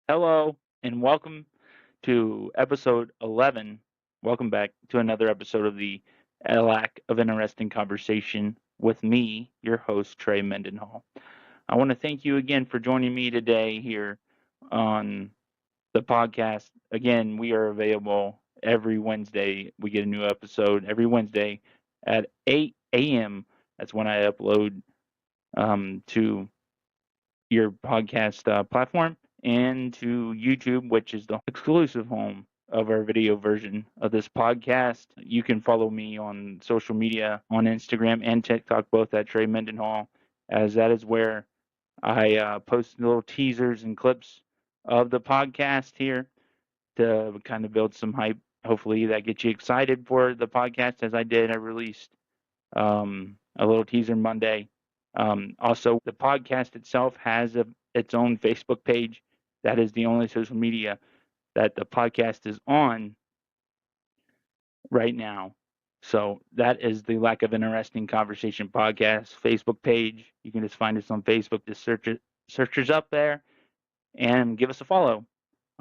Hello, and welcome to episode 11. Welcome back to another episode of the A Lack of Interesting Conversation with me, your host, Trey Mendenhall. I want to thank you again for joining me today here on the podcast. Again, we are available every Wednesday. We get a new episode every Wednesday at 8 a.m. That's when I upload to your podcast platform and to YouTube, which is the exclusive home of our video version of this podcast. You can follow me on social media on Instagram and TikTok, both at Trey Mendenhall, as that is where I post little teasers and clips of the podcast here to kind of build some hype. Hopefully, that gets you excited for the podcast as I did. I released a little teaser Monday. Also, the podcast itself has its own Facebook page. That is the only social media that the podcast is on right now. So that is the Lack of Interesting Conversation podcast Facebook page. You can just find us on Facebook. Just search us up there and give us a follow.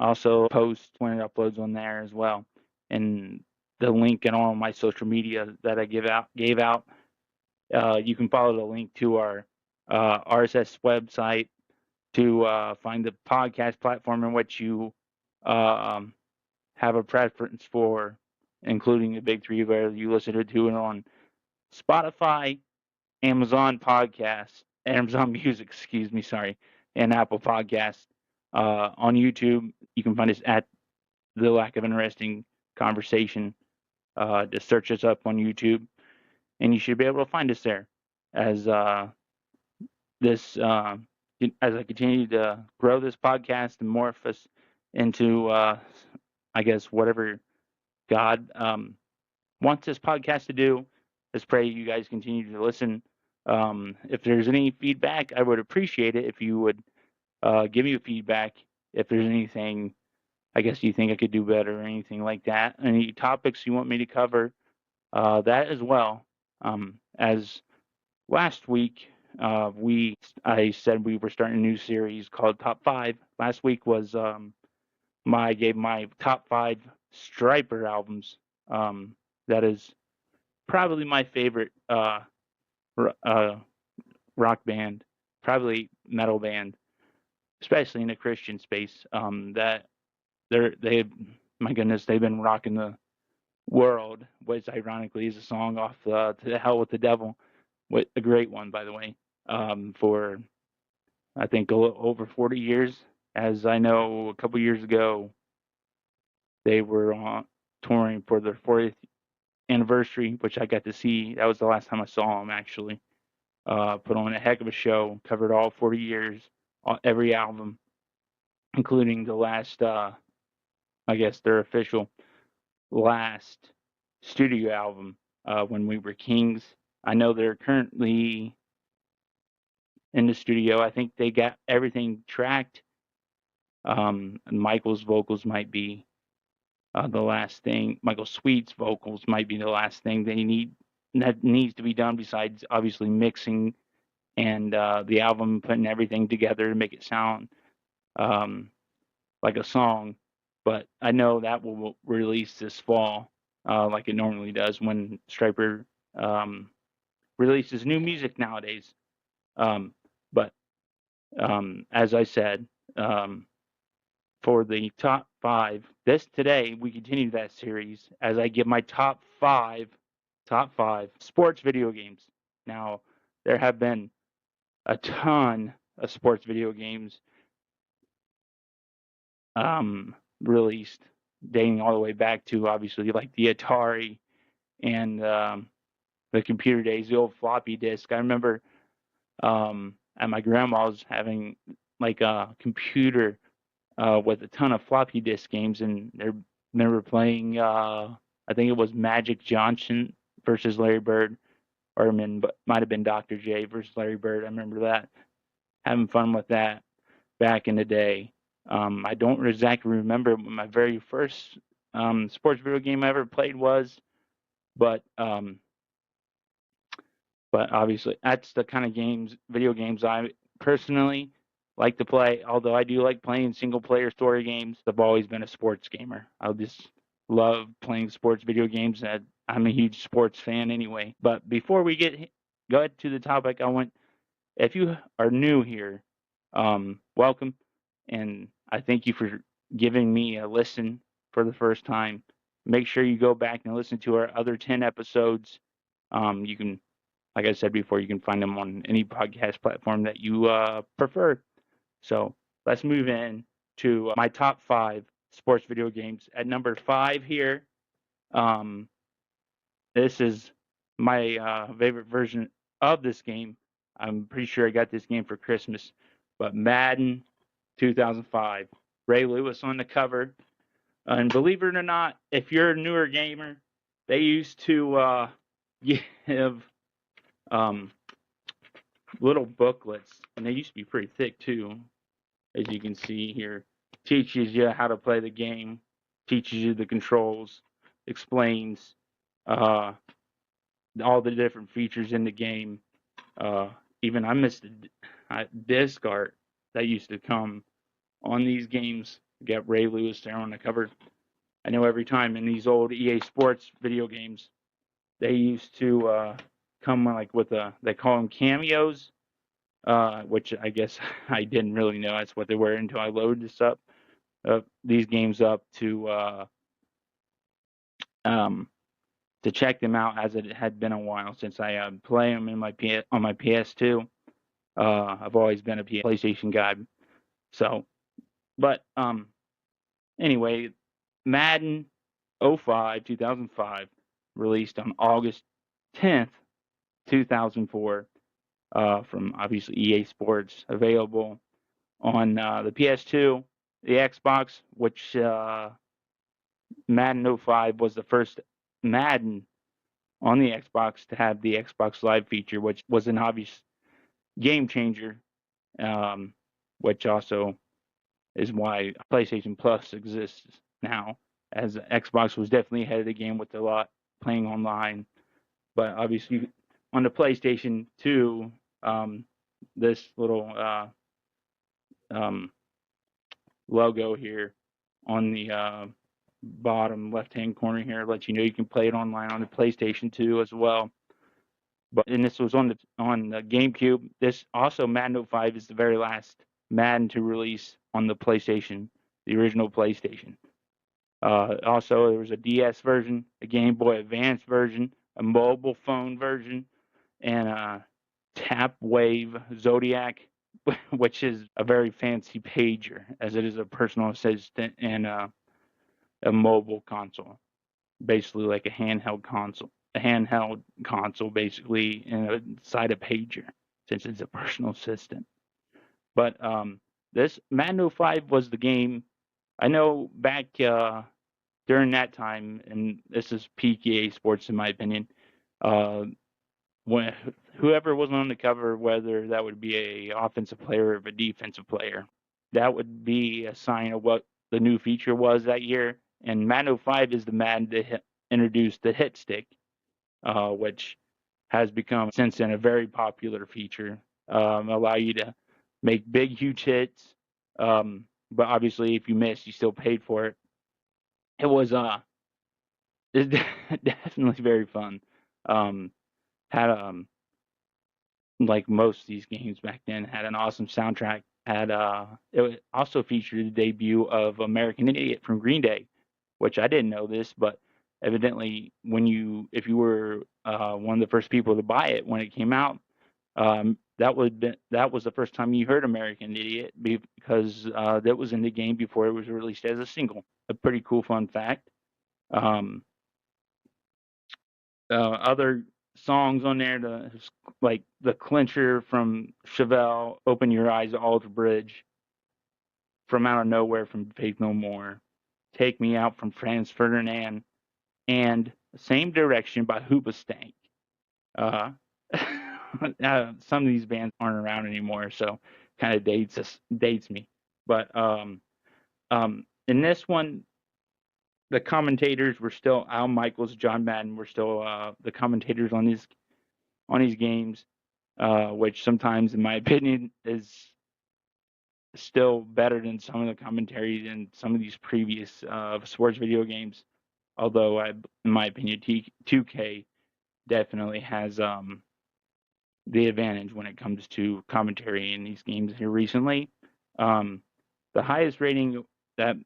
Also post when it uploads on there as well. And the link and all my social media that I gave out. You can follow the link to our RSS website to find the podcast platform in which you have a preference for, including the big three where you listen to it on Spotify, Amazon Music, and Apple Podcasts. On YouTube, you can find us at The Lack of Interesting Conversation. Just search us up on YouTube, and you should be able to find us there. As as I continue to grow this podcast and morph us into, I guess, whatever God wants this podcast to do, just pray you guys continue to listen. If there's any feedback, I would appreciate it if you would give me feedback. If there's anything, I guess, you think I could do better or anything like that, any topics you want me to cover, that as well. As last week, I said we were starting a new series called Top 5. Last week was I gave my top 5 Striper albums. That is probably my favorite rock band, probably metal band, especially in the Christian space. That my goodness, they've been rocking the world, which ironically is a song off To the Hell with the Devil, a great one, by the way, for I think a little over 40 years. As I know, a couple years ago, they were touring for their 40th anniversary, which I got to see. That was the last time I saw them, actually. Put on a heck of a show, covered all 40 years, every album, including the last, I guess, their official last studio album, When We Were Kings. I know they're currently in the studio. I think they got everything tracked. Michael's vocals might be the last thing. Michael Sweet's vocals might be the last thing that needs to be done, besides obviously mixing and the album, putting everything together to make it sound like a song. But I know that will release this fall, like it normally does when Striper releases new music nowadays. But as I said, for the top 5, today we continue that series as I give my top five sports video games. Now, there have been a ton of sports video games released, dating all the way back to obviously like the Atari and the computer days, the old floppy disk. I remember at my grandma's having like a computer with a ton of floppy disk games, and they were playing. I think it was Magic Johnson versus Larry Bird, or might have been Dr. J versus Larry Bird. I remember that, having fun with that back in the day. I don't exactly remember what my very first sports video game I ever played was, but But obviously, that's the kind of video games I personally like to play. Although I do like playing single player story games, I've always been a sports gamer. I just love playing sports video games. And I'm a huge sports fan anyway. But before we go to the topic, if you are new here, welcome, and I thank you for giving me a listen for the first time. Make sure you go back and listen to our other 10 episodes. You can, like I said before, you can find them on any podcast platform that you prefer. So let's move in to my top 5 sports video games. At number 5 here, um, this is my favorite version of this game. I'm pretty sure I got this game for Christmas, but Madden 2005. Ray Lewis on the cover. And believe it or not, if you're a newer gamer, they used to give um, little booklets, and they used to be pretty thick too, as you can see here. Teaches you how to play the game, teaches you the controls, explains uh, all the different features in the game. Even I missed a disc art that used to come on these games. Get Ray Lewis there on the cover. I know every time in these old EA Sports video games, they used to come like with they call them cameos, which I guess I didn't really know that's what they were until I loaded these games up to check them out, as it had been a while since I play them on my PS2. I've always been a PlayStation guy. So, but anyway, Madden 2005, released on August 10th, 2004, from obviously EA Sports, available on the PS2, the Xbox, which Madden 05 was the first Madden on the Xbox to have the Xbox Live feature, which was an obvious game changer, um, which also is why PlayStation Plus exists now, as Xbox was definitely ahead of the game with a lot playing online. But obviously, on the PlayStation 2, this little um, logo here on the bottom left-hand corner here lets you know you can play it online on the PlayStation 2 as well. And this was on the GameCube. This also Madden 05 is the very last Madden to release on the PlayStation, the original PlayStation. Also, there was a DS version, a Game Boy Advance version, a mobile phone version, and a Tap Wave Zodiac, which is a very fancy pager, as it is a personal assistant and a mobile console, basically like a handheld console, basically inside a pager, since it's a personal assistant. But this Madden 05 was the game. I know back during that time, and this is peak EA Sports in my opinion. When whoever was on the cover, whether that would be a offensive player or a defensive player, that would be a sign of what the new feature was that year. And Madden 05 is the Madden that introduced the hit stick, which has become since then a very popular feature. Allow you to make big, huge hits, but obviously if you miss, you still paid for it. It was it's definitely very fun. Had like most of these games back then, had an awesome soundtrack. It also featured the debut of American Idiot from Green Day, which I didn't know this, but evidently if you were one of the first people to buy it when it came out, that was the first time you heard American Idiot, because that was in the game before it was released as a single. A pretty cool fun fact. Um, other songs on there, like the clincher from Chevelle, "Open Your Eyes" Alter Bridge, "From Out of Nowhere" from Faith No More, "Take Me Out" from Franz Ferdinand, and "Same Direction" by Hoobastank. Uh, some of these bands aren't around anymore, so kind of dates me. But in this one, the commentators were still Al Michaels, John Madden were still the commentators on on these games, which sometimes, in my opinion, is still better than some of the commentary in some of these previous sports video games. Although, in my opinion, 2K definitely has the advantage when it comes to commentary in these games here recently. The highest rating that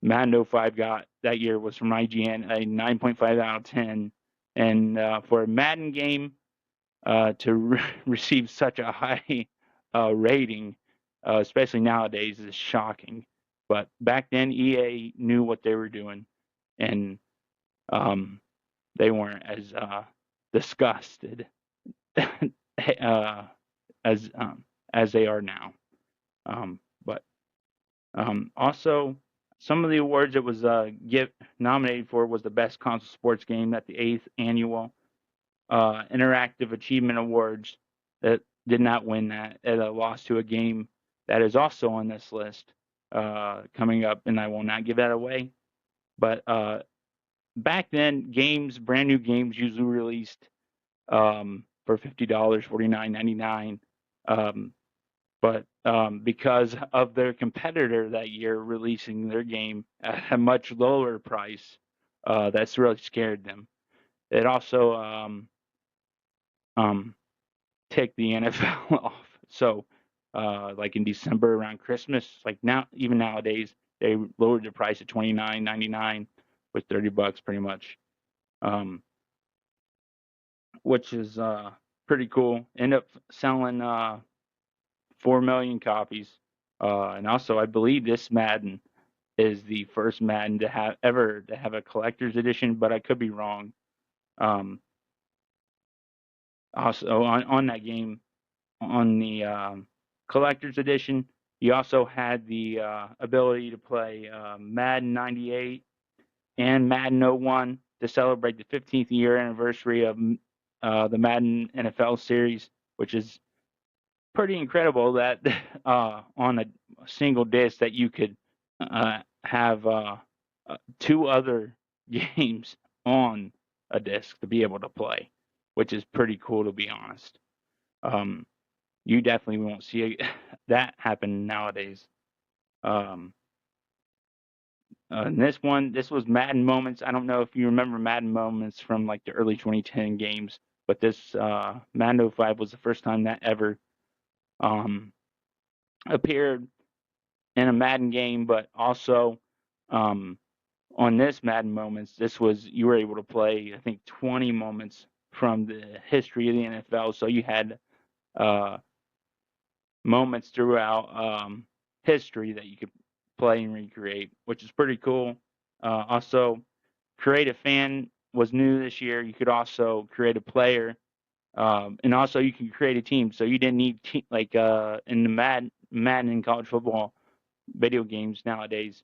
Madden 05 got that year was from IGN, a 9.5 out of 10. And for a Madden game to receive such a high rating, especially nowadays, is shocking. But back then, EA knew what they were doing, and they weren't as disgusted as they are now. But also, some of the awards it was nominated for was the best console sports game at the 8th annual Interactive Achievement Awards. That did not win that. It lost to a game that is also on this list coming up, and I will not give that away. But back then, brand new games, usually released for $50, $49.99. But because of their competitor that year releasing their game at a much lower price, that's really scared them. It also ticked the NFL off. So, like in December around Christmas, like now, even nowadays, they lowered the price to $29.99 with $30 pretty much, which is pretty cool. End up selling 4 million copies. And also, I believe this Madden is the first Madden to have a collector's edition, but I could be wrong. Also, on that game, on the collector's edition, you also had the ability to play Madden 98 and Madden 01 to celebrate the 15th year anniversary of the Madden NFL series, which is pretty incredible that on a single disc that you could have 2 other games on a disc to be able to play, which is pretty cool, to be honest. You definitely won't see that happen nowadays. And this was Madden Moments. I don't know if you remember Madden Moments from like the early 2010 games, but this Madden 05 was the first time that ever appeared in a Madden game. But also on this Madden Moments, you were able to play, I think, 20 moments from the history of the NFL. So you had moments throughout history that you could play and recreate, which is pretty cool. Also, create a fan was new this year. You could also create a player, and also you can create a team. So you didn't need in the Madden and college football video games nowadays.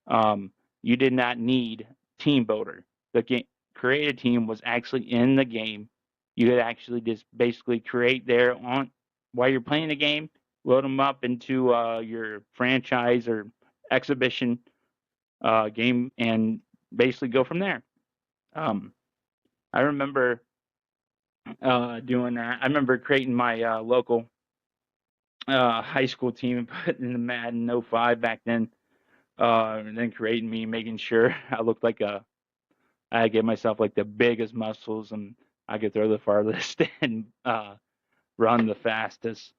You did not need Team Builder. The create a team was actually in the game. You could actually just basically create there on while you're playing the game, load them up into your franchise or exhibition game, and basically go from there. I remember doing that. I remember creating my local high school team and putting in the Madden 05 back then, and then creating me, making sure I looked like I gave myself like the biggest muscles and I could throw the farthest and run the fastest.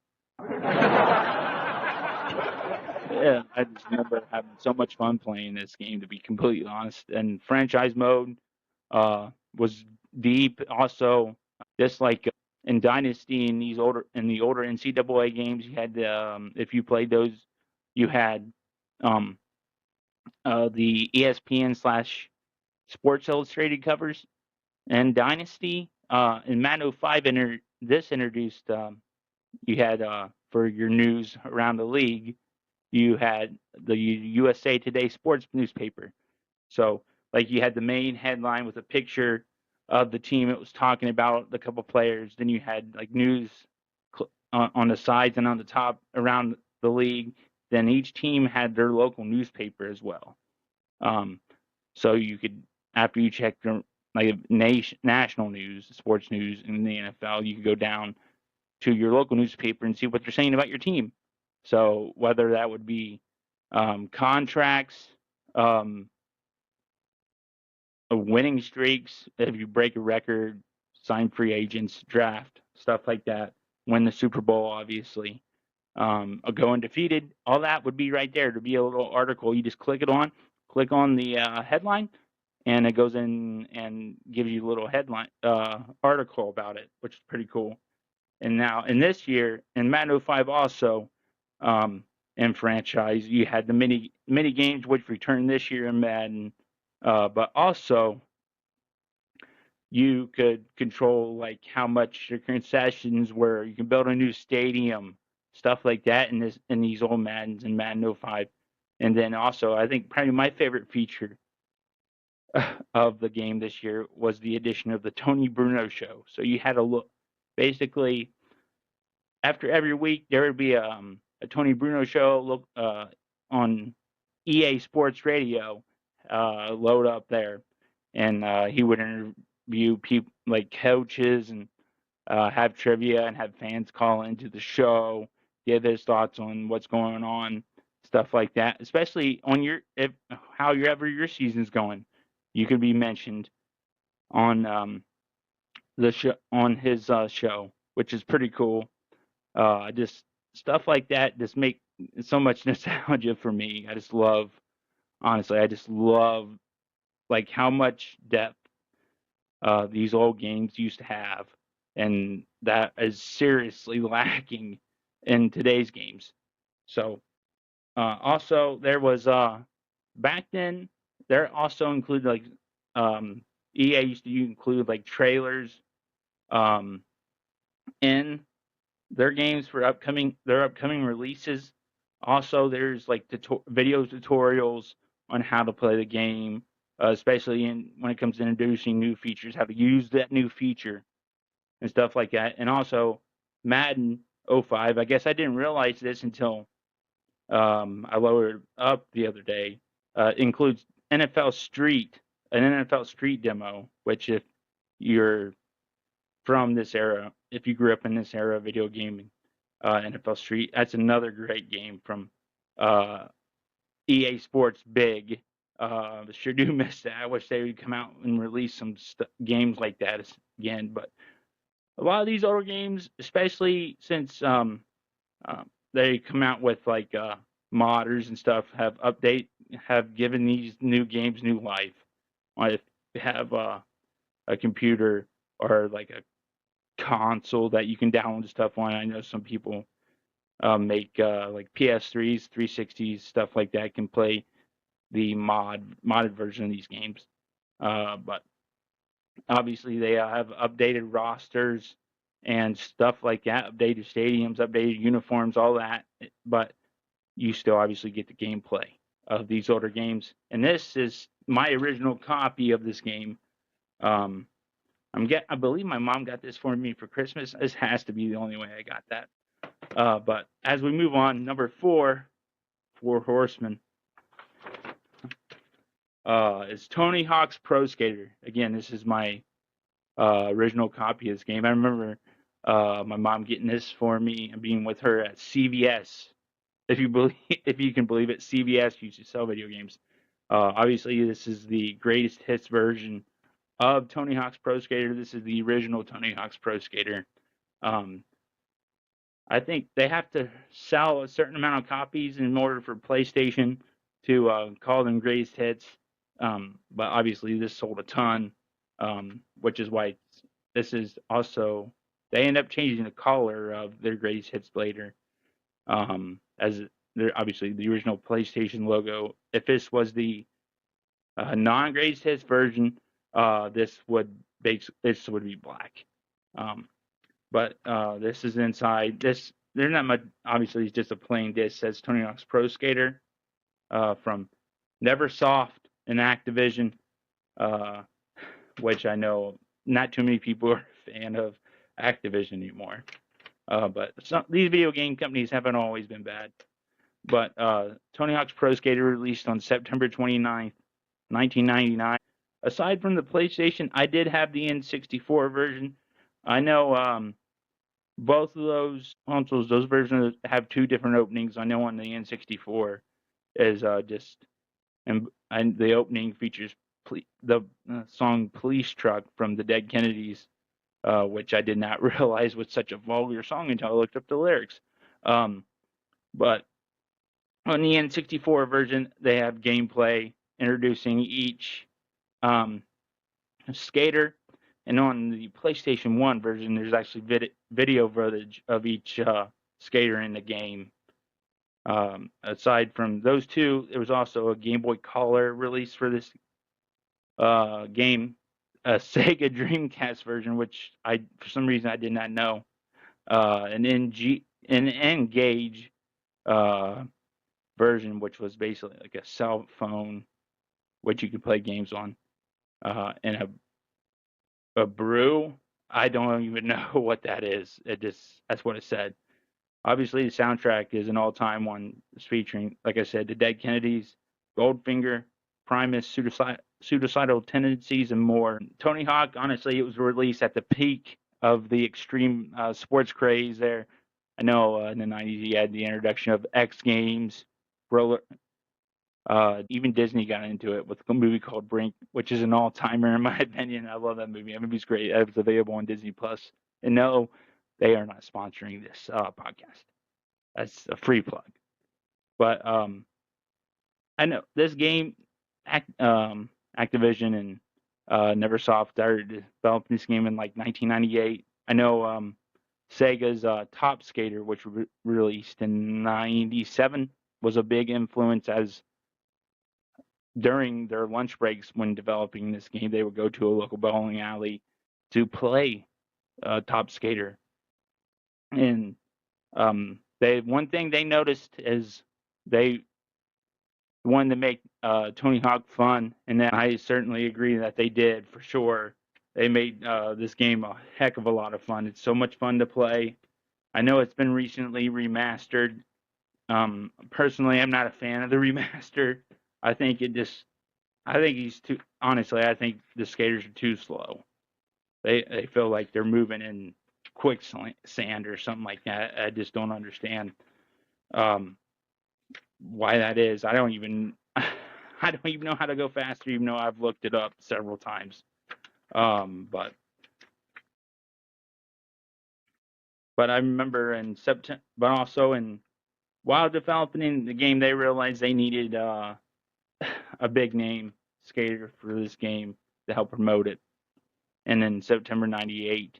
Yeah, I just remember having so much fun playing this game, to be completely honest. And franchise mode was deep. Also, just like in Dynasty in the older NCAA games, you had if you played those, you had the ESPN / Sports Illustrated covers. And Dynasty in Madden 05 introduced you had for your news around the league, you had the USA Today sports newspaper. So, like, you had the main headline with a picture of the team it was talking about, the couple players. Then you had like news on the sides and on the top around the league. Then each team had their local newspaper as well. So you could, after you checked like national news, sports news in the NFL, you could go down to your local newspaper and see what they're saying about your team. So whether that would be contracts, winning streaks, if you break a record, sign free agents, draft, stuff like that, win the Super Bowl, obviously. Go undefeated, all that would be right there. To be a little article, you just click on the headline, and it goes in and gives you a little headline article about it, which is pretty cool. And now in this year in Madden 05 also, in franchise, you had the mini games which returned this year in Madden, but also you could control like how much your concessions were. You can build a new stadium, stuff like that in these old Maddens in Madden 05. And then also, I think probably my favorite feature of the game this year was the addition of the Tony Bruno show. So you had a look, basically, after every week there would be a Tony Bruno show on EA Sports Radio, load up there, and he would interview people like coaches and have trivia and have fans call into the show, give his thoughts on what's going on, stuff like that. Especially on however your season's going, you could be mentioned on the show on his show, which is pretty cool. Just stuff like that just make so much nostalgia for me. Honestly, I just love like how much depth these old games used to have, and that is seriously lacking in today's games. So also there was back then there also included like EA used to include like trailers in their games for their upcoming releases. Also, there's like video tutorials on how to play the game, especially when it comes to introducing new features, how to use that new feature and stuff like that. And also, Madden 05. I guess I didn't realize this until I loaded up the other day. Includes an NFL Street demo, which if you're from this era, if you grew up in this era of video gaming, NFL Street, that's another great game from EA Sports Big. Sure do miss that. I wish they would come out and release some games like that again. But a lot of these older games, especially since they come out with like modders and stuff, have given these new games new life. If you have a computer or like a console that you can download stuff on, I know some people make like PS3s, 360s, stuff like that can play the modded version of these games. But obviously they have updated rosters and stuff like that, updated stadiums, updated uniforms, all that. But you still obviously get the gameplay of these older games. And this is my original copy of this game. I believe my mom got this for me for Christmas. This has to be the only way I got that. But as we move on, number 4, Four Horsemen, is Tony Hawk's Pro Skater. Again, this is my original copy of this game. I remember my mom getting this for me and being with her at CVS. If you can believe it, CVS used to sell video games. Obviously, this is the greatest hits version of Tony Hawk's Pro Skater. This is the original Tony Hawk's Pro Skater. I think they have to sell a certain amount of copies in order for PlayStation to call them greatest hits. But obviously, this sold a ton, which is why this is also. They end up changing the color of their greatest hits later, as they're obviously the original PlayStation logo. If this was the non-greatest hits version, this would be black. But this is inside. There's not much. Obviously, it's just a plain disc. Says Tony Hawk's Pro Skater from Neversoft and Activision, which I know not too many people are a fan of Activision anymore. But these video game companies haven't always been bad. But Tony Hawk's Pro Skater released on September 29th, 1999. aside from the PlayStation, I did have the N64 version. I know both of those consoles, those versions have two different openings. I know on the N64 is and the opening features the song "Police Truck" from the Dead Kennedys, which I did not realize was such a vulgar song until I looked up the lyrics. But on the N64 version, they have gameplay introducing each um, skater, and on the PlayStation 1 version, there's actually video footage of each skater in the game. Aside from those two, there was also a Game Boy Color release for this game, a Sega Dreamcast version, which for some reason, I did not know, an N-Gage uh, version, which was basically like a cell phone, which you could play games on, and a brew. I don't even know what that is. That's what it said. Obviously, the soundtrack is an all-time one, featuring, like I said, the Dead Kennedys, Goldfinger, Primus, Suicidal Tendencies, and more. Tony Hawk, honestly, it was released at the peak of the extreme sports craze there. I know in the 90s you had the introduction of X Games, roller. Even Disney got into it with a movie called Brink, which is an all-timer in my opinion. I love that movie. That movie's great. It's available on Disney Plus. And no, they are not sponsoring this podcast. That's a free plug. But I know this game, Activision and Neversoft started developing this game in like 1998. I know Sega's Top Skater, which released in '97, was a big influence, as during their lunch breaks when developing this game, they would go to a local bowling alley to play Top Skater. And one thing they noticed is they wanted to make Tony Hawk fun, and then I certainly agree that they did for sure. They made this game a heck of a lot of fun. It's so much fun to play. I know it's been recently remastered. Personally, I'm not a fan of the remaster. I think he's too. Honestly, I think the skaters are too slow. They feel like they're moving in quicksand or something like that. I just don't understand why that is. I don't even know how to go faster, even though I've looked it up several times. But I remember in September, but also while developing the game, they realized they needed a big name skater for this game to help promote it. And in September '98,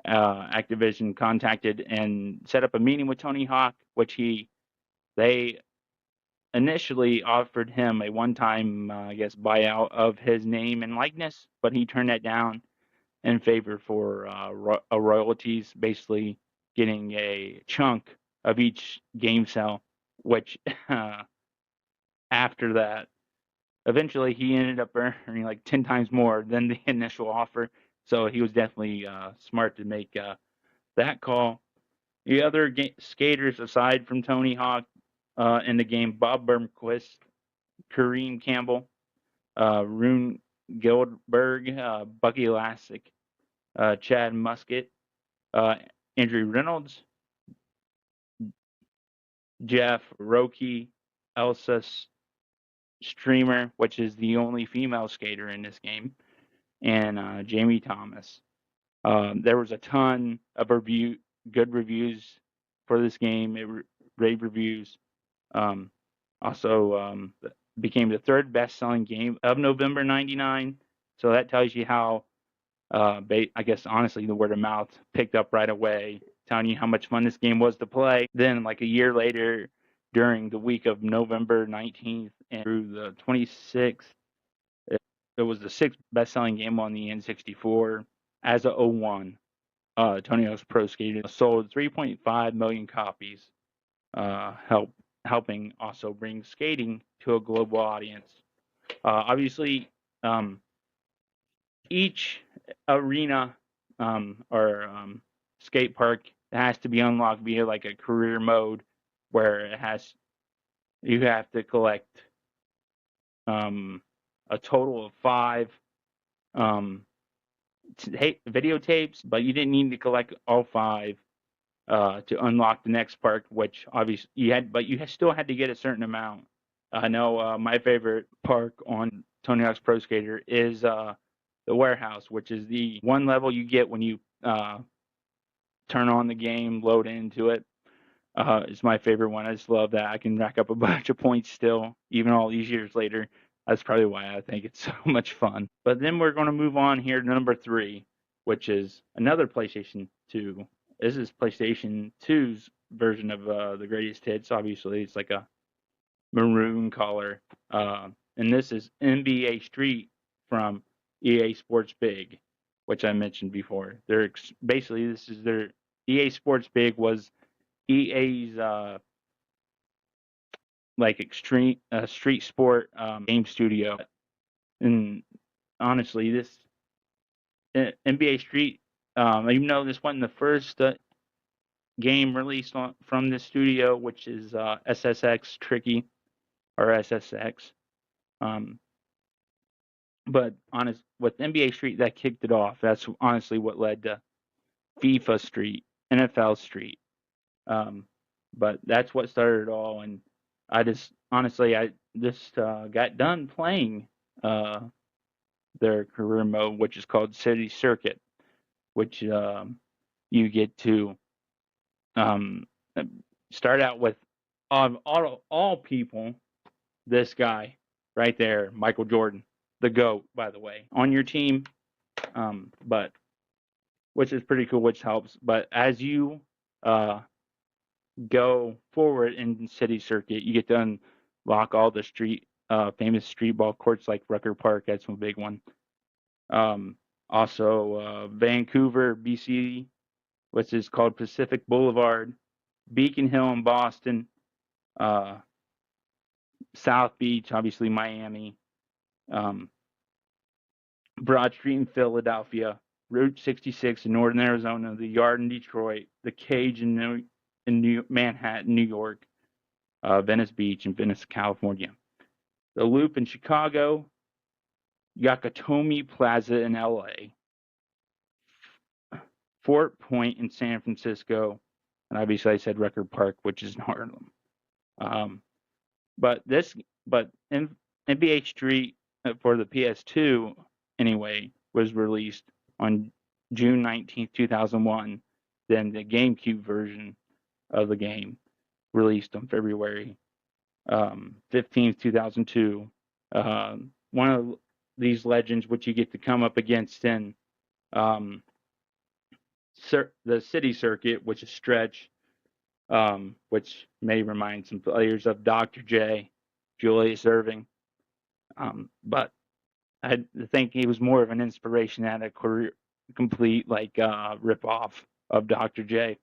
Activision contacted and set up a meeting with Tony Hawk, which they initially offered him a one-time, buyout of his name and likeness, but he turned that down in favor for royalties, basically getting a chunk of each game sale, which after that, eventually he ended up earning like 10 times more than the initial offer. So he was definitely smart to make that call. The other skaters aside from Tony Hawk in the game, Bob Burnquist, Kareem Campbell, Rune Gildberg, Bucky Elastic, Chad Musket, Andrew Reynolds, Jeff Roki, Elsa Streamer, which is the only female skater in this game, and Jamie Thomas. There was a ton of good reviews for this game, rave reviews. Also, became the third best-selling game of November '99. So that tells you how, I guess, honestly, the word of mouth picked up right away, telling you how much fun this game was to play. Then, like a year later, during the week of November 19th and through the 26th, it was the sixth best-selling game on the N64 as a 01. Tony Hawk's Pro Skater sold 3.5 million copies, helping also bring skating to a global audience. Obviously, each arena or skate park has to be unlocked via like a career mode, where you have to collect a total of 5 videotapes, but you didn't need to collect all 5 to unlock the next park, which obviously you had, but you still had to get a certain amount. I know my favorite park on Tony Hawk's Pro Skater is the warehouse, which is the one level you get when you turn on the game, load into it. It's my favorite one. I just love that I can rack up a bunch of points still, even all these years later. That's probably why I think it's so much fun. But then we're going to move on here to number 3, which is another PlayStation 2. This is PlayStation 2's version of the greatest hits. Obviously, it's like a maroon color. And this is NBA Street from EA Sports Big, which I mentioned before. Basically, this is their EA Sports Big was EA's like extreme street sport game studio. And honestly, this NBA Street, even though this wasn't the first game released from this studio, which is SSX Tricky or SSX. But with NBA Street, that kicked it off. That's honestly what led to FIFA Street, NFL Street. But that's what started it all. And I just got done playing their career mode, which is called City Circuit, which you get to start out with all people, this guy right there, Michael Jordan, the GOAT, by the way, on your team. But which is pretty cool, which helps. But as you go forward in City Circuit, you get to unlock all the famous street ball courts like Rucker Park. That's one big one. Also, Vancouver, BC, which is called Pacific Boulevard, Beacon Hill in Boston, South Beach, obviously Miami, Broad Street in Philadelphia, Route 66 in Northern Arizona, the Yard in Detroit, the Cage in Manhattan, New York, Venice Beach in Venice, California, the Loop in Chicago, Yakatomi Plaza in LA, Fort Point in San Francisco, and obviously I said Record Park, which is in Harlem. But NBA Street for the PS2 anyway was released on June 19th, 2001. Then the GameCube version of the game released on February 15th, 2002. One of these legends which you get to come up against in the City Circuit, which is Stretch, which may remind some players of Dr. J, Julius Erving. But I think he was more of an inspiration than a complete rip-off of Dr. J.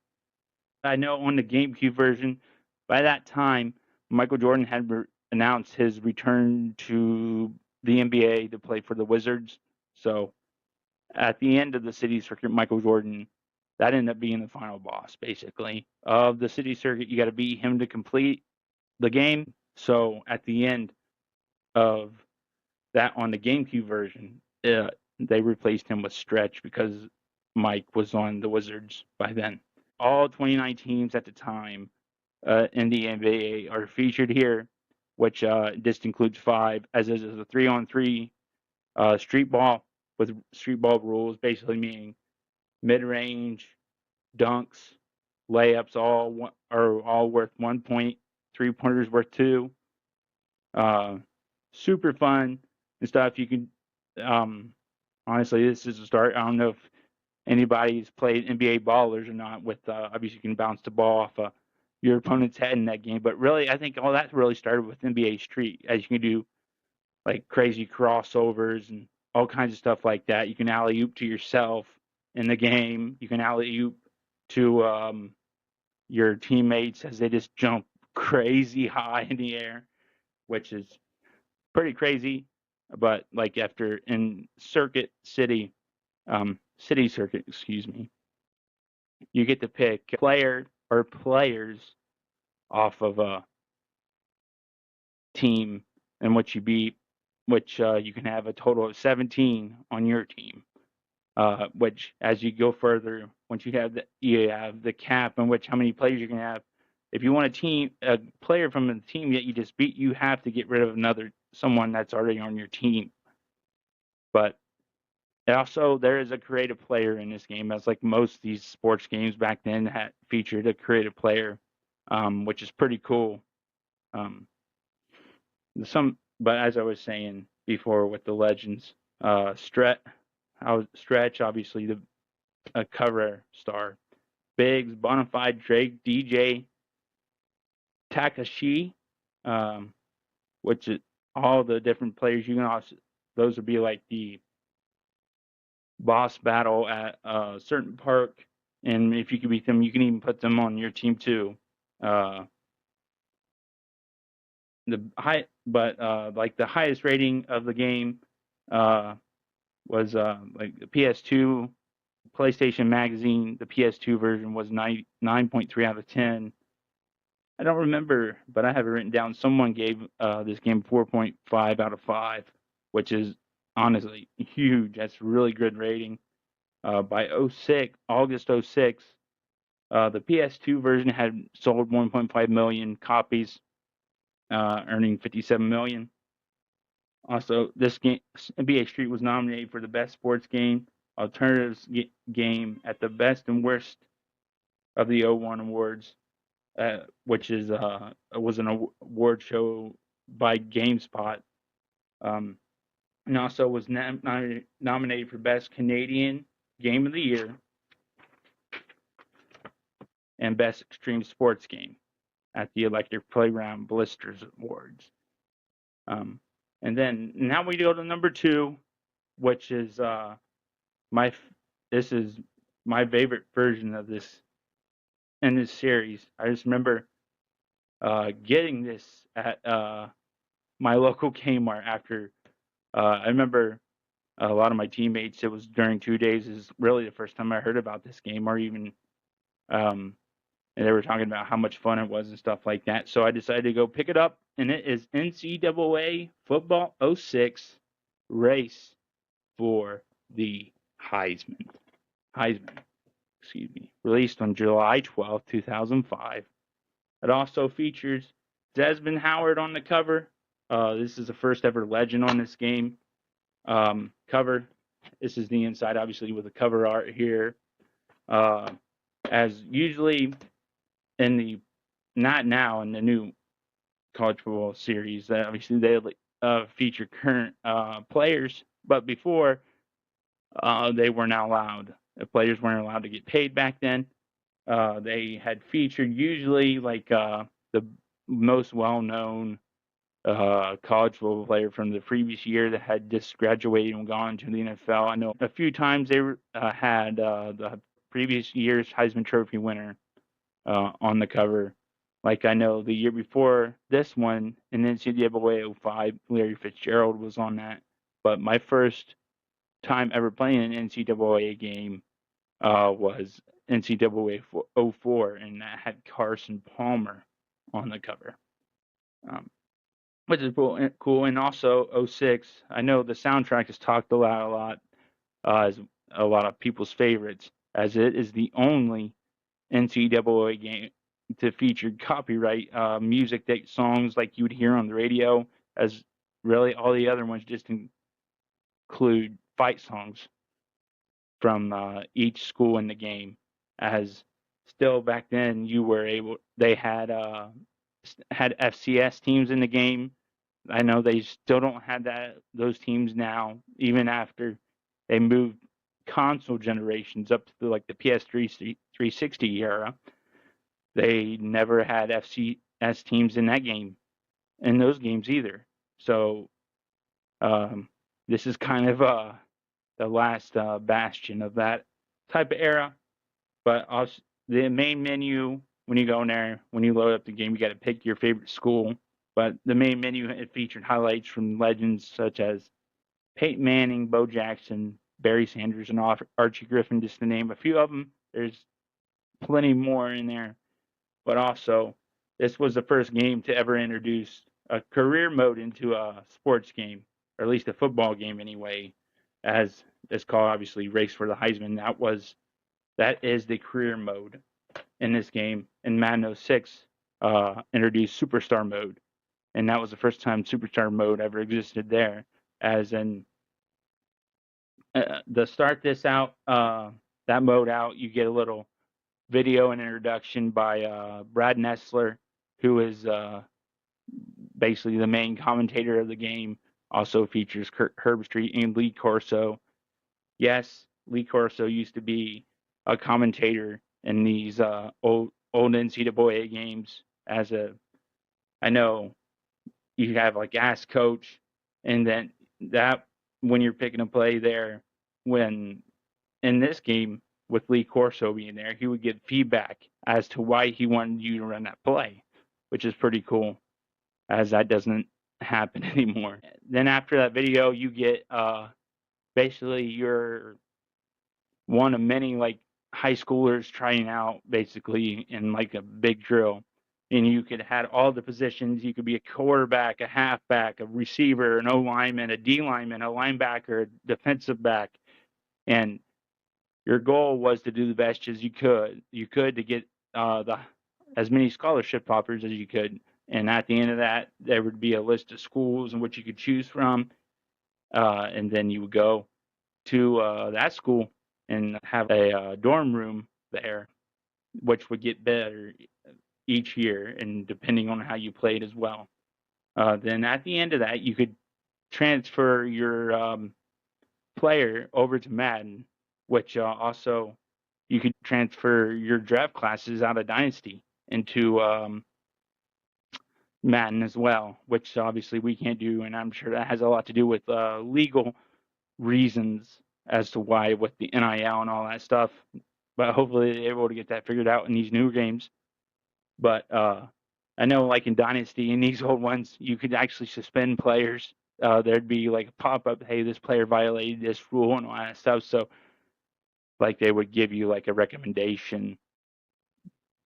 I know on the GameCube version, by that time, Michael Jordan had announced his return to the NBA to play for the Wizards. So at the end of the City Circuit, Michael Jordan, that ended up being the final boss, basically, of the City Circuit. You got to beat him to complete the game. So at the end of that, on the GameCube version, they replaced him with Stretch because Mike was on the Wizards by then. All 29 teams at the time in the NBA are featured here, which just includes 5, as is a 3-on-3 street ball with street ball rules, basically meaning mid-range, dunks, layups are all worth 1 point, 3-pointers worth 2. Super fun and stuff. You can honestly, this is a start. I don't know if anybody's played NBA Ballers or not. With obviously you can bounce the ball off your opponent's head in that game, but really I think all that really started with NBA Street, as you can do like crazy crossovers and all kinds of stuff like that. You can alley-oop to yourself in the game. You can alley-oop to your teammates as they just jump crazy high in the air, which is pretty crazy. But like after in City Circuit, excuse me, you get to pick player or players off of a team in which you beat. which you can have a total of 17 on your team. Which, as you go further, once you have the cap in which how many players you can have. If you want a player from the team that you just beat, you have to get rid of someone that's already on your team. But also, there is a creative player in this game, as like most of these sports games back then had featured a creative player, which is pretty cool. But as I was saying before with the legends, Stretch, obviously a cover star, Biggs, Bonafide, Drake, DJ, Takashi, which is all the different players. You can also those would be like the boss battle at a certain park, and if you can beat them, you can even put them on your team too. Like the highest rating of the game was like the PS2 PlayStation Magazine. The PS2 version was 9.3 out of 10. I don't remember, but I have it written down. Someone gave this game 4.5 out of 5, which is honestly huge. That's a really good rating. By August 06, the PS2 version had sold 1.5 million copies, earning 57 million. Also, this game, NBA Street, was nominated for the Best Sports Game, Alternatives Game at the Best and Worst of the 01 Awards, which was an award show by GameSpot. And also was nominated for Best Canadian Game of the Year and Best Extreme Sports Game at the Electric Playground Blisters Awards. And then now we go to number 2, which is this is my favorite version of this in this series. I just remember getting this at my local Kmart after I remember a lot of my teammates. It was during 2 days. Is really the first time I heard about this game, or even and they were talking about how much fun it was and stuff like that. So I decided to go pick it up, and it is NCAA Football 06 Race for the Heisman. Released on July 12, 2005. It also features Desmond Howard on the cover. This is the first ever legend on this game cover. This is the inside, obviously, with the cover art here. As usually in the new college football series, obviously they feature current players, but before they were not allowed. The players weren't allowed to get paid back then. They had featured usually like the most well-known college football player from the previous year that had just graduated and gone to the NFL. I know a few times they had the previous year's Heisman Trophy winner on the cover. Like I know the year before this one, in NCAA 05, Larry Fitzgerald was on that. But my first time ever playing an NCAA game was NCAA 04, and that had Carson Palmer on the cover. Which is cool. And also 06, I know the soundtrack is talked a lot as a lot of people's favorites, as it is the only NCAA game to feature copyright music songs like you would hear on the radio, as really all the other ones just include fight songs from each school in the game. As still back then they had FCS teams in the game. I know they still don't have those teams now, even after they moved console generations up to like the PS3 360 era. They never had FCS teams in those games either. So this is kind of the last bastion of that type of era. But also, the main menu, when you go in there, when you load up the game, you got to pick your favorite school. But the main menu, it featured highlights from legends such as Peyton Manning, Bo Jackson, Barry Sanders, and Archie Griffin, just to name a few of them. There's plenty more in there. But also, this was the first game to ever introduce a career mode into a sports game. or at least a football game anyway, as it's called, obviously Race for the Heisman. That is the career mode in this game. And Madden 06 introduced Superstar mode, and that was the first time Superstar mode ever existed there. As in, to start this out, that mode out, you get a little video and introduction by Brad Nessler, who is basically the main commentator of the game. Also features Kurt Herbstreit and Lee Corso. Yes, Lee Corso used to be a commentator in these old NCAA games. I know you have like Ask Coach, and then that when you're picking a play there, when in this game with Lee Corso being there, he would give feedback as to why he wanted you to run that play, which is pretty cool, as that doesn't happen anymore. Then after that video, you get basically you're one of many like high schoolers trying out basically in like a big drill. And you could have all the positions. You could be a quarterback, a halfback, a receiver, an O lineman, a D lineman, a linebacker, a defensive back. And your goal was to do the best as you could. You could to get as many scholarship offers as you could. And at the end of that, there would be a list of schools in which you could choose from. And then you would go to that school and have a dorm room there, which would get better each year, and depending on how you played as well. Then at the end of that, you could transfer your player over to Madden, which also you could transfer your draft classes out of Dynasty into Madden as well, which obviously we can't do, and I'm sure that has a lot to do with legal reasons as to why with the NIL and all that stuff. But hopefully they're able to get that figured out in these new games. But I know like in Dynasty, in these old ones, you could actually suspend players. There'd be like a pop-up, hey, this player violated this rule and all that stuff. So like they would give you like a recommendation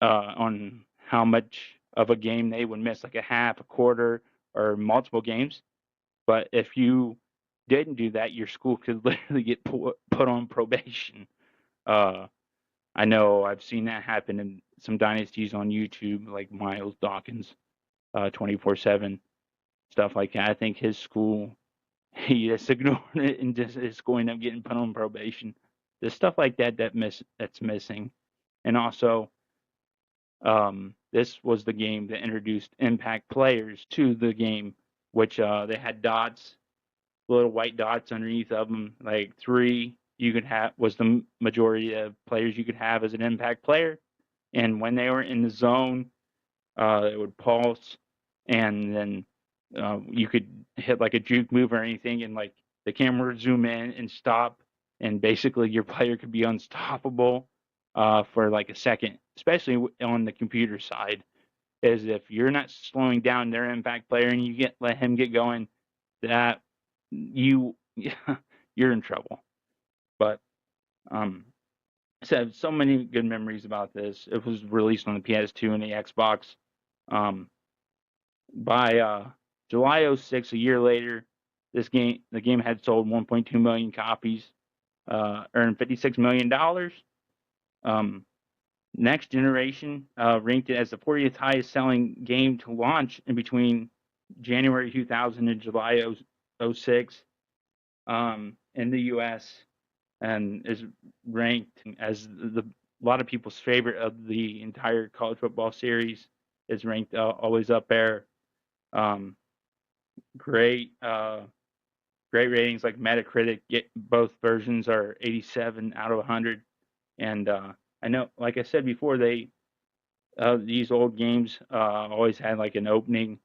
on how much of a game they would miss, like a half, a quarter, or multiple games. But if you didn't do that, your school could literally get put on probation. I know I've seen that happen in some dynasties on YouTube, like Miles Dawkins, 24/7, stuff like that. I think his school, he just ignored it and just is going up getting put on probation. There's stuff like that's missing. And also, this was the game that introduced impact players to the game, which they had dots, little white dots underneath of them, like 3 you could have was the majority of players you could have as an impact player. And when they were in the zone, it would pulse, and then you could hit like a juke move or anything, and like the camera would zoom in and stop, and basically your player could be unstoppable for like a second, especially on the computer side. Is if you're not slowing down their impact player and you let him get going, that you're in trouble. But so many good memories about this. It was released on the PS2 and the Xbox. By July 06, a year later, the game had sold 1.2 million copies, earned $56 million. Next Generation ranked it as the 40th highest selling game to launch in between January 2000 and July 06 in the U.S. and is ranked as a lot of people's favorite of the entire college football series. Is ranked always up there. Great ratings, like Metacritic. Both versions are 87 out of 100. And I know, like I said before, these old games always had like an opening,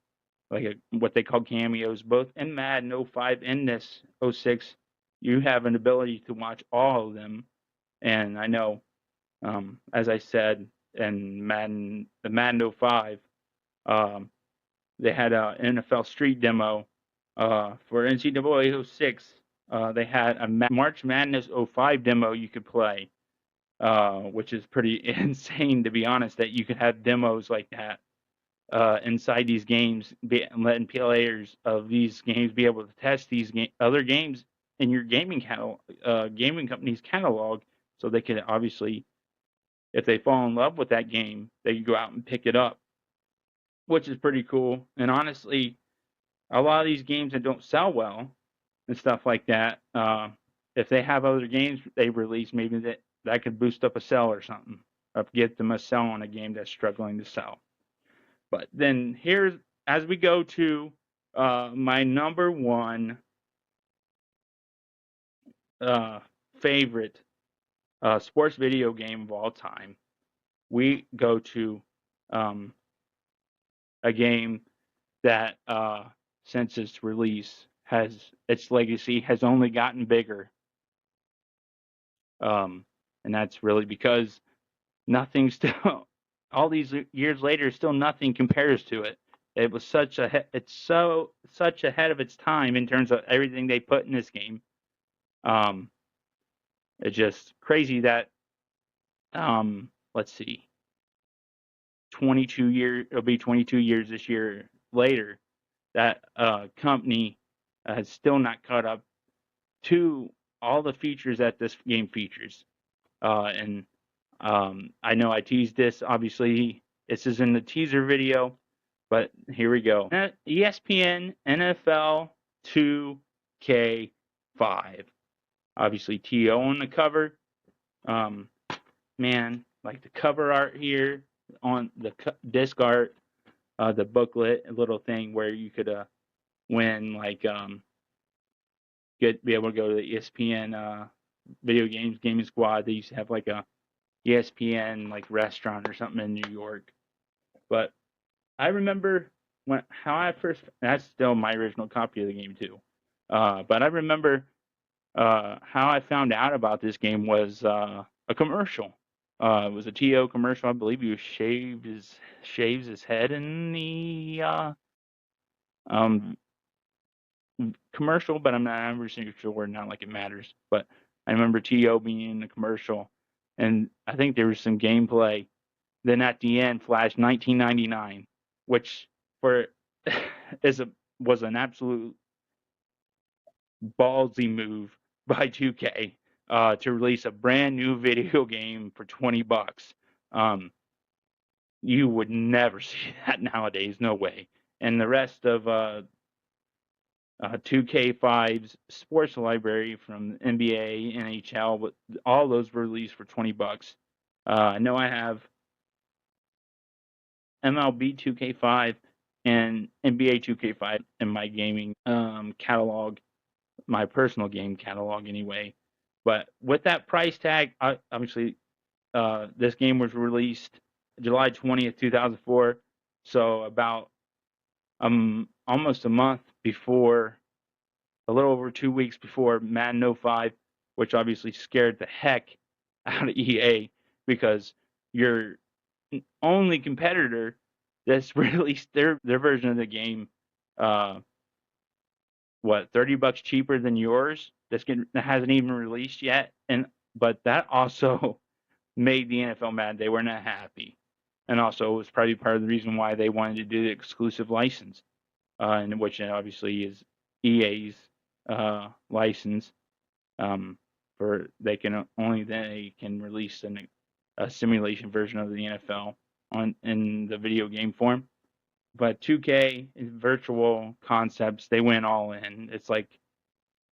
like what they call cameos. Both in Madden 05 and this 06, you have an ability to watch all of them. And I know, as I said, in Madden 05, they had an NFL Street demo for NCAA 06. They had a March Madness 05 demo you could play, which is pretty insane, to be honest, that you could have demos like that. inside these games, letting players of these games be able to test these other games in your gaming company's catalog, so they can obviously, if they fall in love with that game, they can go out and pick it up, which is pretty cool. And honestly, a lot of these games that don't sell well and stuff like that, if they have other games they release, maybe that could boost up a sell or something, or get them a sell on a game that's struggling to sell. But then here's, as we go to my number one favorite sports video game of all time, we go to a game that since its release its legacy has only gotten bigger. And that's really because nothing still, all these years later, still nothing compares to it. It was such ahead of its time in terms of everything they put in this game. It's just crazy that let's see, 22 years, it'll be 22 years this year later, that company has still not caught up to all the features that this game features. And I know I teased this. Obviously, this is in the teaser video, but here we go. ESPN NFL 2K5. Obviously, TO on the cover. Man, like the cover art here on the disc art, the booklet, a little thing where you could win, like be able to go to the ESPN video games gaming squad. They used to have like a ESPN like restaurant or something in New York. But I remember how I first, that's still my original copy of the game too. But I remember how I found out about this game was a commercial. It was a TO commercial. I believe he shaves his head in the commercial, but I'm not 100% sure. Not like it matters. But I remember TO being in the commercial, and I think there was some gameplay. Then at the end, flashed 1999, which was an absolute ballsy move by 2K to release a brand new video game for $20. You would never see that nowadays, no way. And the rest of 2K5's sports library from NBA, NHL, all those were released for $20. I know I have MLB 2K5 and NBA 2K5 in my gaming catalog, my personal game catalog anyway. But with that price tag, obviously, this game was released July 20th, 2004. So about almost a month before, a little over 2 weeks before Madden 05, which obviously scared the heck out of EA, because your only competitor that's released their version of the game, $30 cheaper than yours, that hasn't even released yet. But that also made the NFL mad. They were not happy, and also it was probably part of the reason why they wanted to do the exclusive license, and which obviously is EA's license. For they can release a simulation version of the NFL in the video game form. But 2K virtual concepts, they went all in. It's like,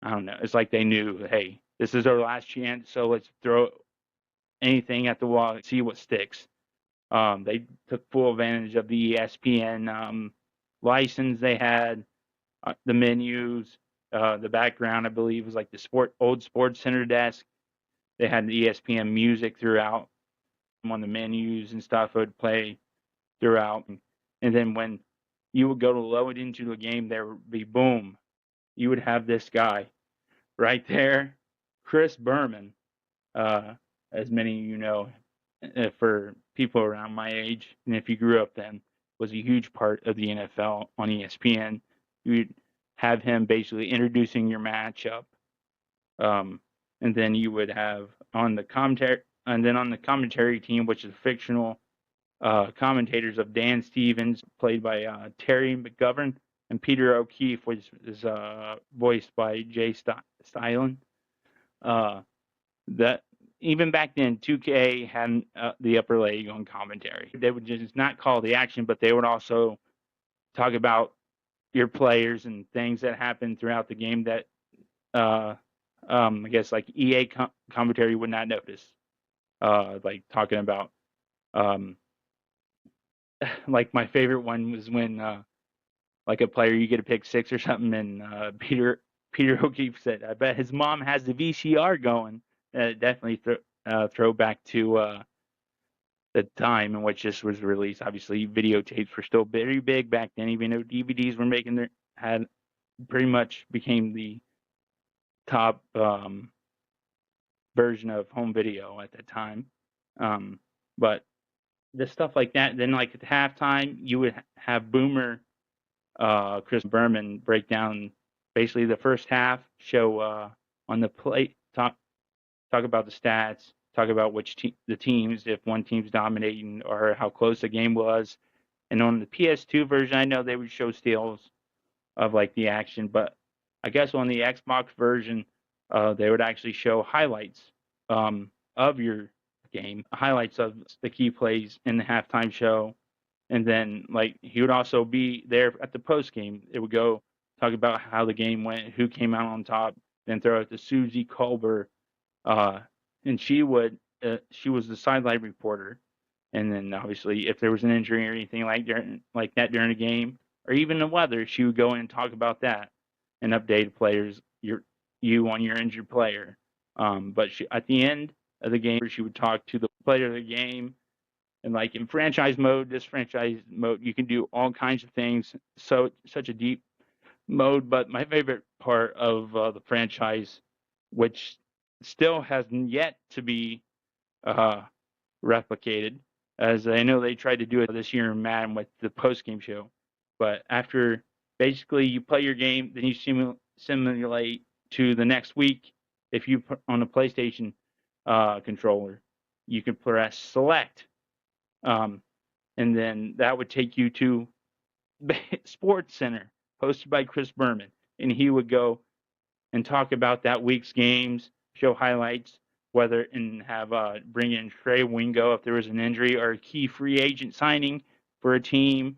I don't know. It's like they knew, hey, this is our last chance, so let's throw anything at the wall, see what sticks. They took full advantage of the ESPN license they had, the menus, the background, I believe, was like the old Sports Center desk. They had the ESPN music throughout on the menus and stuff. It would play throughout. And then when you would go to load into a game, there would be, boom, you would have this guy right there, Chris Berman, as many of you know, for people around my age, and if you grew up then, was a huge part of the NFL on ESPN. You'd have him basically introducing your matchup, and then you would have on the commentary team, which is fictional, commentators of Dan Stevens, played by Terry McGovern, and Peter O'Keefe, which is voiced by Jay Stylen. That even back then, 2K had the upper leg on commentary. They would just not call the action, but they would also talk about your players and things that happened throughout the game that I guess like EA commentary would not notice. Like talking about like my favorite one was when like a player you get a pick six or something, and Peter O'Keefe said, "I bet his mom has the VCR going." Definitely throw back to the time in which this was released. Obviously, videotapes were still very big back then, even though DVDs were had pretty much became the top version of home video at that time. But the stuff like that, then like at halftime, you would have Boomer, Chris Berman break down basically the first half, show on the play, talk about the stats, talk about the teams, if one team's dominating or how close the game was. And on the PS2 version, I know they would show steals of like the action, but I guess on the Xbox version, they would actually show highlights of your game, highlights of the key plays in the halftime show. And then like he would also be there at the post game. It would go talk about how the game went, who came out on top, then throw it to Susie Colbert, and she was the sideline reporter. And then obviously if there was an injury or anything like that during the game, or even the weather, she would go in and talk about that and update players you on your injured player. But at the end of the game, she would talk to the player of the game. And like in this franchise mode, you can do all kinds of things. So such a deep mode. But my favorite part of the franchise, which still hasn't yet to be replicated, as I know they tried to do it this year in Madden with the post game show. But after basically you play your game, then you simulate to the next week. If you put on a PlayStation controller, you can press select, and then that would take you to Sports Center, hosted by Chris Berman, and he would go and talk about that week's games, show highlights, and have bring in Trey Wingo if there was an injury or a key free agent signing for a team.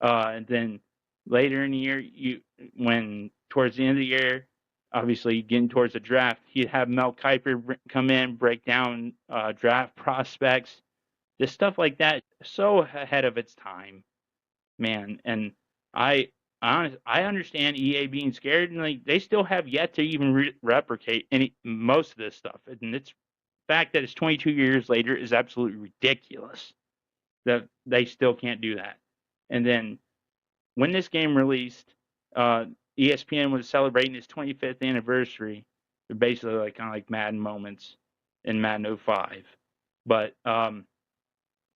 And then later in the year, when towards the end of the year, obviously getting towards the draft, he'd have Mel Kiper come in, break down draft prospects, just stuff like that. So ahead of its time, man. And I I understand EA being scared, and like they still have yet to even replicate most of this stuff. And it's fact that it's 22 years later is absolutely ridiculous that they still can't do that. And then when this game released, ESPN was celebrating its 25th anniversary, basically like kind of like Madden moments in Madden 05. But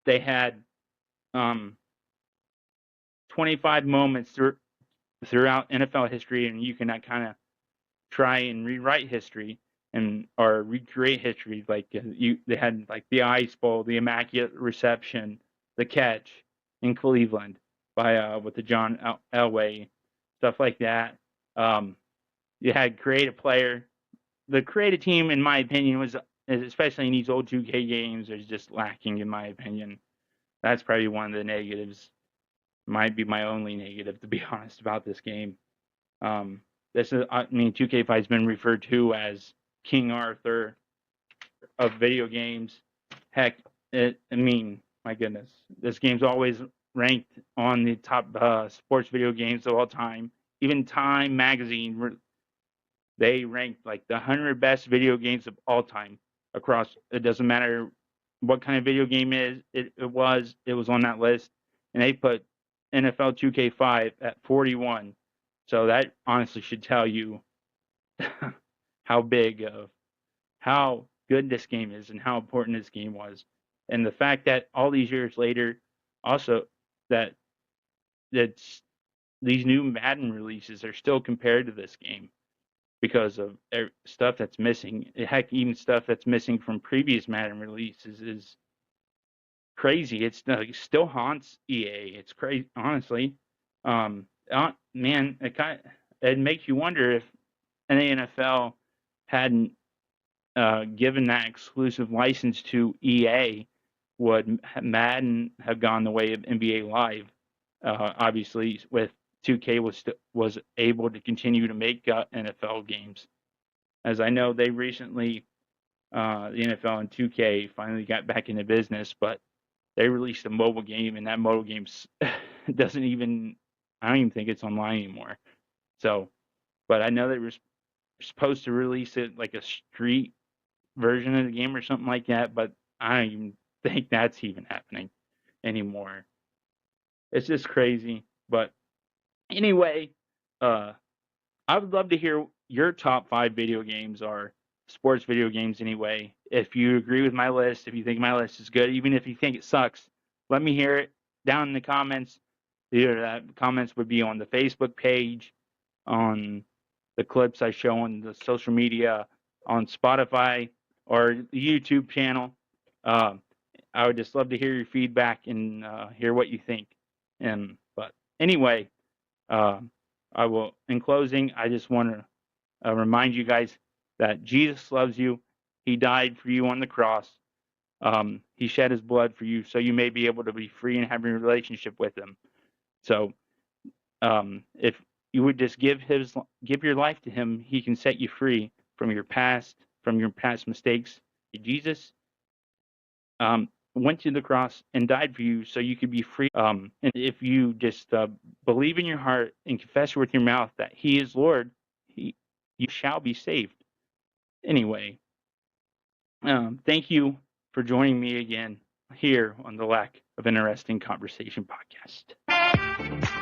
they had 25 moments throughout NFL history, and you can kind of try and rewrite history or recreate history. Like they had like the Ice Bowl, the Immaculate Reception, the catch in Cleveland by with the John Elway, stuff like that. You had creative player. The creative team, in my opinion, was especially in these old 2K games, is just lacking. In my opinion, that's probably one of the negatives. Might be my only negative, to be honest, about this game. This is, I mean, 2K5 has been referred to as King Arthur of video games. Heck, I mean, my goodness, this game's always ranked on the top sports video games of all time. Even Time magazine, they ranked like the 100 best video games of all time across. It doesn't matter what kind of video game it was on that list, and they put NFL 2K5 at 41. So that honestly should tell you how good this game is and how important this game was. And the fact that all these years later, also that these new Madden releases are still compared to this game because of stuff that's missing. Heck, even stuff that's missing from previous Madden releases is crazy. It's it still haunts EA. It's crazy, honestly. Man, it makes you wonder if an NFL hadn't given that exclusive license to EA, would Madden have gone the way of NBA Live? Obviously, with 2K was able to continue to make NFL games, as I know they recently the NFL and 2K finally got back into business, but they released a mobile game, and that mobile game doesn't even I don't even think it's online anymore. So, but I know they were supposed to release it like a street version of the game or something like that, but I don't even think that's even happening anymore. It's just crazy. But anyway, uh, I would love to hear your top 5 video games or sports video games anyway. If you agree with my list, if you think my list is good, even if you think it sucks, let me hear it down in the comments. Either that comments would be on the Facebook page, on the clips I show on the social media, on Spotify, or the YouTube channel. I would just love to hear your feedback and hear what you think. But anyway, uh, I will. In closing, I just want to remind you guys that Jesus loves you. He died for you on the cross. He shed his blood for you, so you may be able to be free and have a relationship with him. So, if you would just give your life to him, he can set you free from your past mistakes. Jesus went to the cross and died for you, so you could be free. And if you just believe in your heart and confess with your mouth that he is Lord, you shall be saved. Anyway, thank you for joining me again here on the Lack of Interesting Conversation podcast.